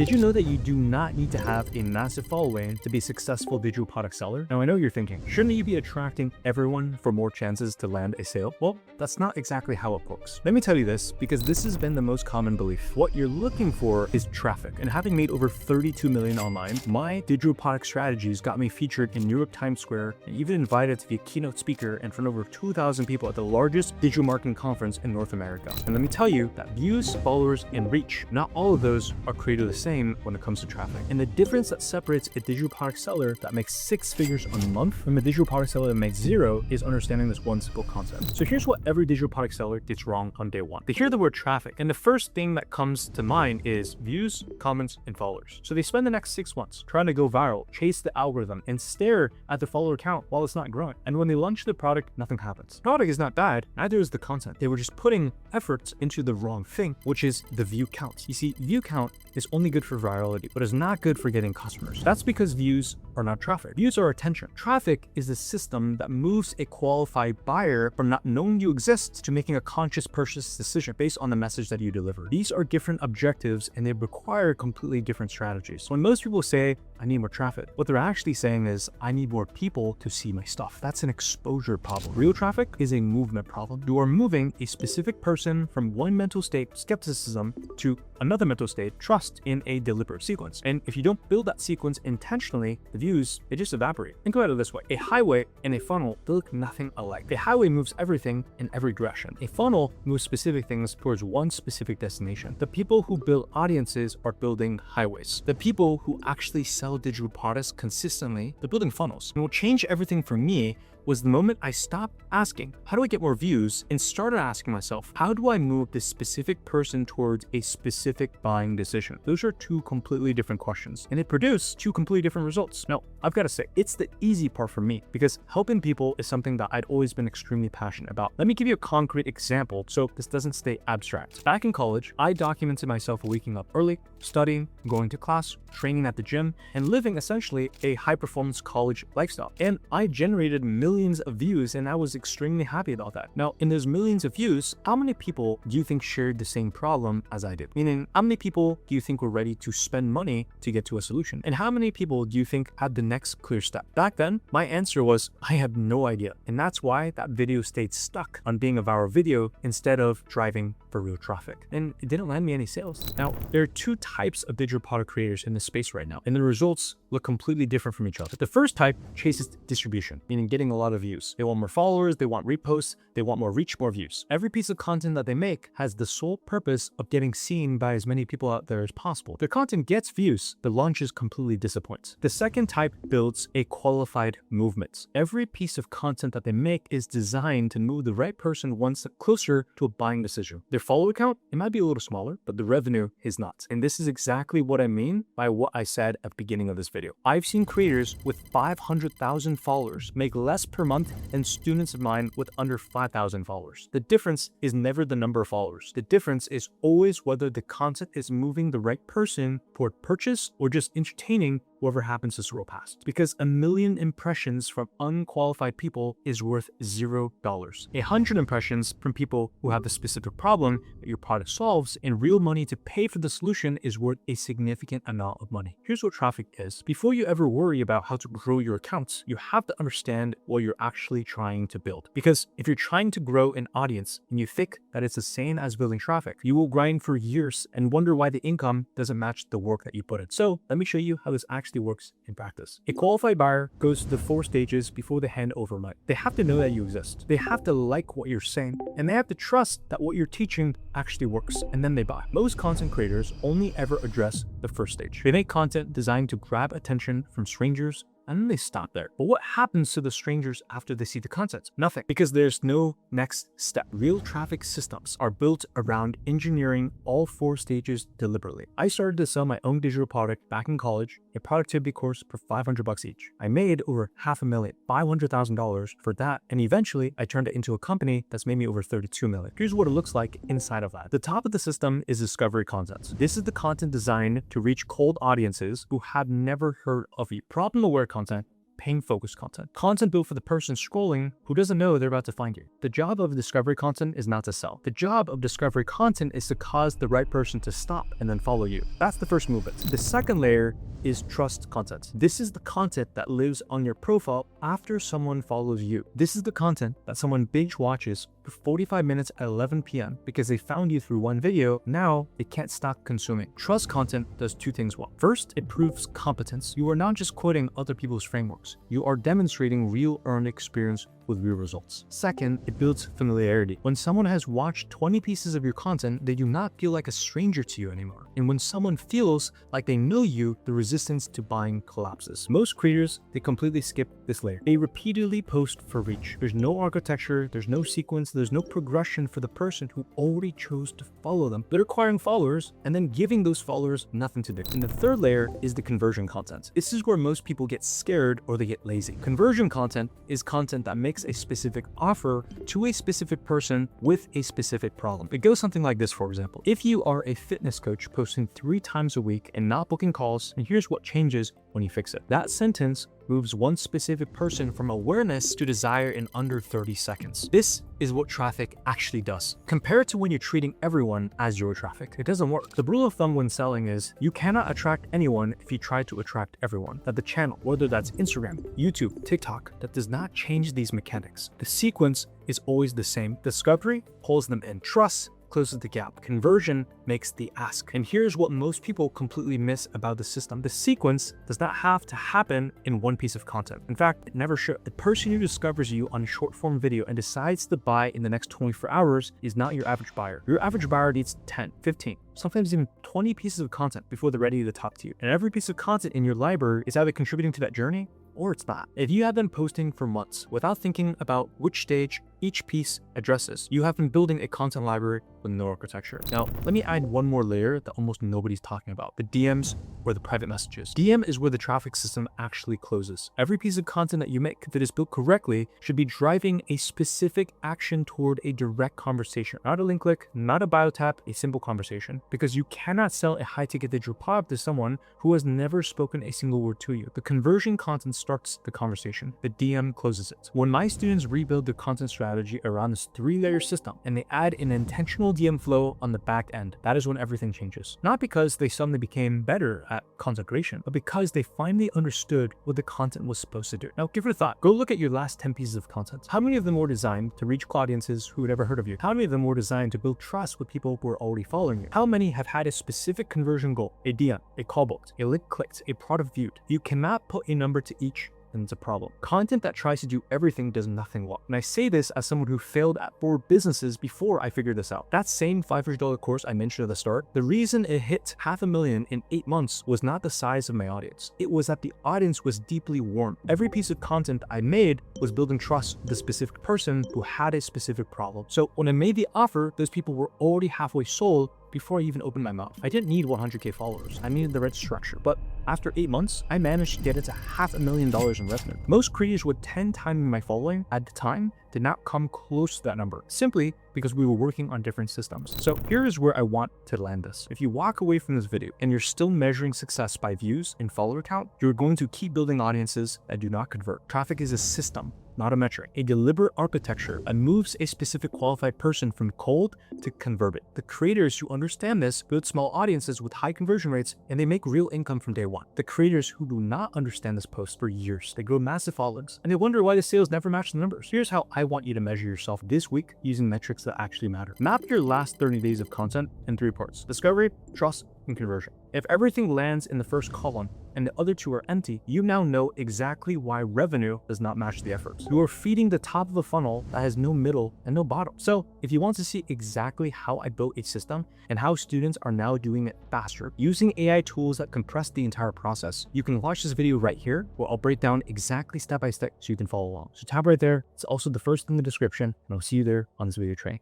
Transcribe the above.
Did you know that you do not need to have a massive following to be a successful digital product seller? Now I know you're thinking, shouldn't you be attracting everyone for more chances to land a sale? Well, that's not exactly how it works. Let me tell you this, because this has been the most common belief. What you're looking for is traffic, and having made over 32 million online, my digital product strategies got me featured in New York Times Square and even invited to be a keynote speaker in front of over 2,000 people at the largest digital marketing conference in North America. And let me tell you that views, followers, and reach, not all of those are created the same when it comes to traffic. And the difference that separates a digital product seller that makes 6 figures a month from a digital product seller that makes 0 is understanding this one simple concept. So here's what every digital product seller gets wrong on day one. They hear the word traffic, and the first thing that comes to mind is views, comments, and followers. So they spend the next 6 months trying to go viral, chase the algorithm, and stare at the follower count while it's not growing. And when they launch the product, nothing happens. The product is not bad, neither is the content. They were just putting efforts into the wrong thing, which is the view count. You see, view count is only good for virality, but is not good for getting customers. That's because views are not traffic. Views are attention. Traffic is the system that moves a qualified buyer from not knowing you exist to making a conscious purchase decision based on the message that you deliver. These are different objectives and they require completely different strategies. When most people say, I need more traffic, what they're actually saying is, I need more people to see my stuff. That's an exposure problem. Real traffic is a movement problem. You are moving a specific person from one mental state, skepticism, to another mental state, trust, in a deliberate sequence. And if you don't build that sequence intentionally, the views, they just evaporate. Think about it this way. A highway and a funnel, they look nothing alike. A highway moves everything in every direction. A funnel moves specific things towards one specific destination. The people who build audiences are building highways. The people who actually sell digital products consistently, they're building funnels. And what changed everything for me was the moment I stopped asking, how do I get more views, and started asking myself, how do I move this specific person towards a specific buying decision? Those are two completely different questions, and it produced two completely different results. Now, I've got to say, it's the easy part for me because helping people is something that I'd always been extremely passionate about. Let me give you a concrete example so this doesn't stay abstract. Back in college, I documented myself waking up early, studying, going to class, training at the gym, and living essentially a high-performance college lifestyle. And I generated millions of views, and I was extremely happy about that. Now, in those millions of views, how many people do you think shared the same problem as I did? Meaning, how many people do you think were ready to spend money to get to a solution? And how many people do you think had the next clear step? Back then, my answer was, I had no idea. And that's why that video stayed stuck on being a viral video instead of driving for real traffic. And it didn't land me any sales. Now, there are two types of digital product creators in this space right now, and the results look completely different from each other. The first type chases distribution, meaning getting a lot of views. They want more followers, they want reposts, they want more reach, more views. Every piece of content that they make has the sole purpose of getting seen by as many people out there as possible. Their content gets views, the launches completely disappoints. The second type builds a qualified movement. Every piece of content that they make is designed to move the right person one step closer to a buying decision. Their follower count, it might be a little smaller, but the revenue is not. And this is exactly what I mean by what I said at the beginning of this video. I've seen creators with 500,000 followers make less per month than students of mine with under 5,000 followers. The difference is never the number of followers. The difference is always whether the content is moving the right person toward purchase or just entertaining whoever happens to scroll past. Because 1 million impressions from unqualified people is worth $0. 100 impressions from people who have the specific problem that your product solves and real money to pay for the solution is worth a significant amount of money. Here's what traffic is. Before you ever worry about how to grow your accounts, you have to understand what you're actually trying to build. Because if you're trying to grow an audience and you think that it's the same as building traffic, you will grind for years and wonder why the income doesn't match the work that you put in. So let me show you how this actually works in practice. A qualified buyer goes through the 4 stages before they hand over money. They have to know that you exist. They have to like what you're saying, and they have to trust that what you're teaching actually works, and then they buy. Most content creators only ever address the first stage. They make content designed to grab attention from strangers, and then they stop there. But what happens to the strangers after they see the content? Nothing, because there's no next step. Real traffic systems are built around engineering all 4 stages deliberately. I started to sell my own digital product back in college, a productivity course for $500 each. I made over $500,000, $500,000 for that, and eventually I turned it into a company that's made me over $32 million. Here's what it looks like inside of that. The top of the system is discovery content. This is the content designed to reach cold audiences who have never heard of you. Problem-aware content, campaign-focused content. Content built for the person scrolling who doesn't know they're about to find you. The job of discovery content is not to sell. The job of discovery content is to cause the right person to stop and then follow you. That's the first movement. The second layer is trust content. This is the content that lives on your profile after someone follows you. This is the content that someone binge watches for 45 minutes at 11 p.m. because they found you through one video. Now they can't stop consuming. Trust content does two things well. First, it proves competence. You are not just quoting other people's frameworks. You are demonstrating real earned experience with real results. Second, it builds familiarity. When someone has watched 20 pieces of your content, they do not feel like a stranger to you anymore. And when someone feels like they know you, the resistance to buying collapses. Most creators, they completely skip this layer. They repeatedly post for reach. There's no architecture, there's no sequence, there's no progression for the person who already chose to follow them. They're acquiring followers and then giving those followers nothing to do. And the third layer is the conversion content. This is where most people get scared or they get lazy. Conversion content is content that makes a specific offer to a specific person with a specific problem. It goes something like this, for example. If you are a fitness coach posting 3 times a week and not booking calls, and here's what changes when you fix it. That sentence moves one specific person from awareness to desire in under 30 seconds. This is what traffic actually does. Compare it to when you're treating everyone as your traffic. It doesn't work. The rule of thumb when selling is you cannot attract anyone if you try to attract everyone. That the channel, whether that's Instagram, YouTube, TikTok, that does not change these mechanics. The sequence is always the same. Discovery pulls them in. Trust closes the gap. Conversion makes the ask. And here's what most people completely miss about the system. The sequence does not have to happen in one piece of content. In fact, it never should. The person who discovers you on a short form video and decides to buy in the next 24 hours is not your average buyer. Your average buyer needs 10, 15, sometimes even 20 pieces of content before they're ready to talk to you. And every piece of content in your library is either contributing to that journey or it's not. If you have been posting for months without thinking about which stage each piece addresses, you have been building a content library with no architecture. Now, let me add one more layer that almost nobody's talking about: the DMs or the private messages. DM is where the traffic system actually closes. Every piece of content that you make, if it is built correctly, should be driving a specific action toward a direct conversation. Not a link click, not a bio tap, a simple conversation. Because you cannot sell a high-ticket digital product to someone who has never spoken a single word to you. The conversion content starts the conversation. The DM closes it. When my students rebuild their content strategy around this 3-layer system and they add an intentional DM flow on the back end, that is when everything changes. Not because they suddenly became better at content creation, but because they finally understood what the content was supposed to do. Now, give it a thought. Go look at your last 10 pieces of content. How many of them were designed to reach audiences who had never heard of you? How many of them were designed to build trust with people who are already following you? How many have had a specific conversion goal, a DM, a call booked, a link clicked, a product viewed? You cannot put a number to each, and it's a problem. Content that tries to do everything does nothing well. And I say this as someone who failed at 4 businesses before I figured this out. That same $500 course I mentioned at the start, the reason it hit $500,000 in 8 months was not the size of my audience. It was that the audience was deeply warm. Every piece of content I made was building trust with a specific person who had a specific problem. So when I made the offer, those people were already halfway sold before I even opened my mouth. I didn't need 100K followers. I needed the right structure. But after 8 months, I managed to get it to $500,000 in revenue. Most creators with 10 times my following at the time did not come close to that number, simply because we were working on different systems. So here is where I want to land this. If you walk away from this video and you're still measuring success by views and follower count, you're going to keep building audiences that do not convert. Traffic is a system, not a metric. A deliberate architecture that moves a specific qualified person from cold to converted. The creators who understand this build small audiences with high conversion rates, and they make real income from day one. The creators who do not understand this post for years, they grow massive followings, and they wonder why the sales never match the numbers. Here's how I want you to measure yourself this week using metrics that actually matter. Map your last 30 days of content in 3 parts: discovery, trust, and conversion. If everything lands in the first column and the other 2 are empty, you now know exactly why revenue does not match the efforts. You are feeding the top of a funnel that has no middle and no bottom. So if you want to see exactly how I built a system and how students are now doing it faster using AI tools that compress the entire process, you can watch this video right here where I'll break down exactly step by step so you can follow along. So tab right there. It's also the first in the description, and I'll see you there on this video training.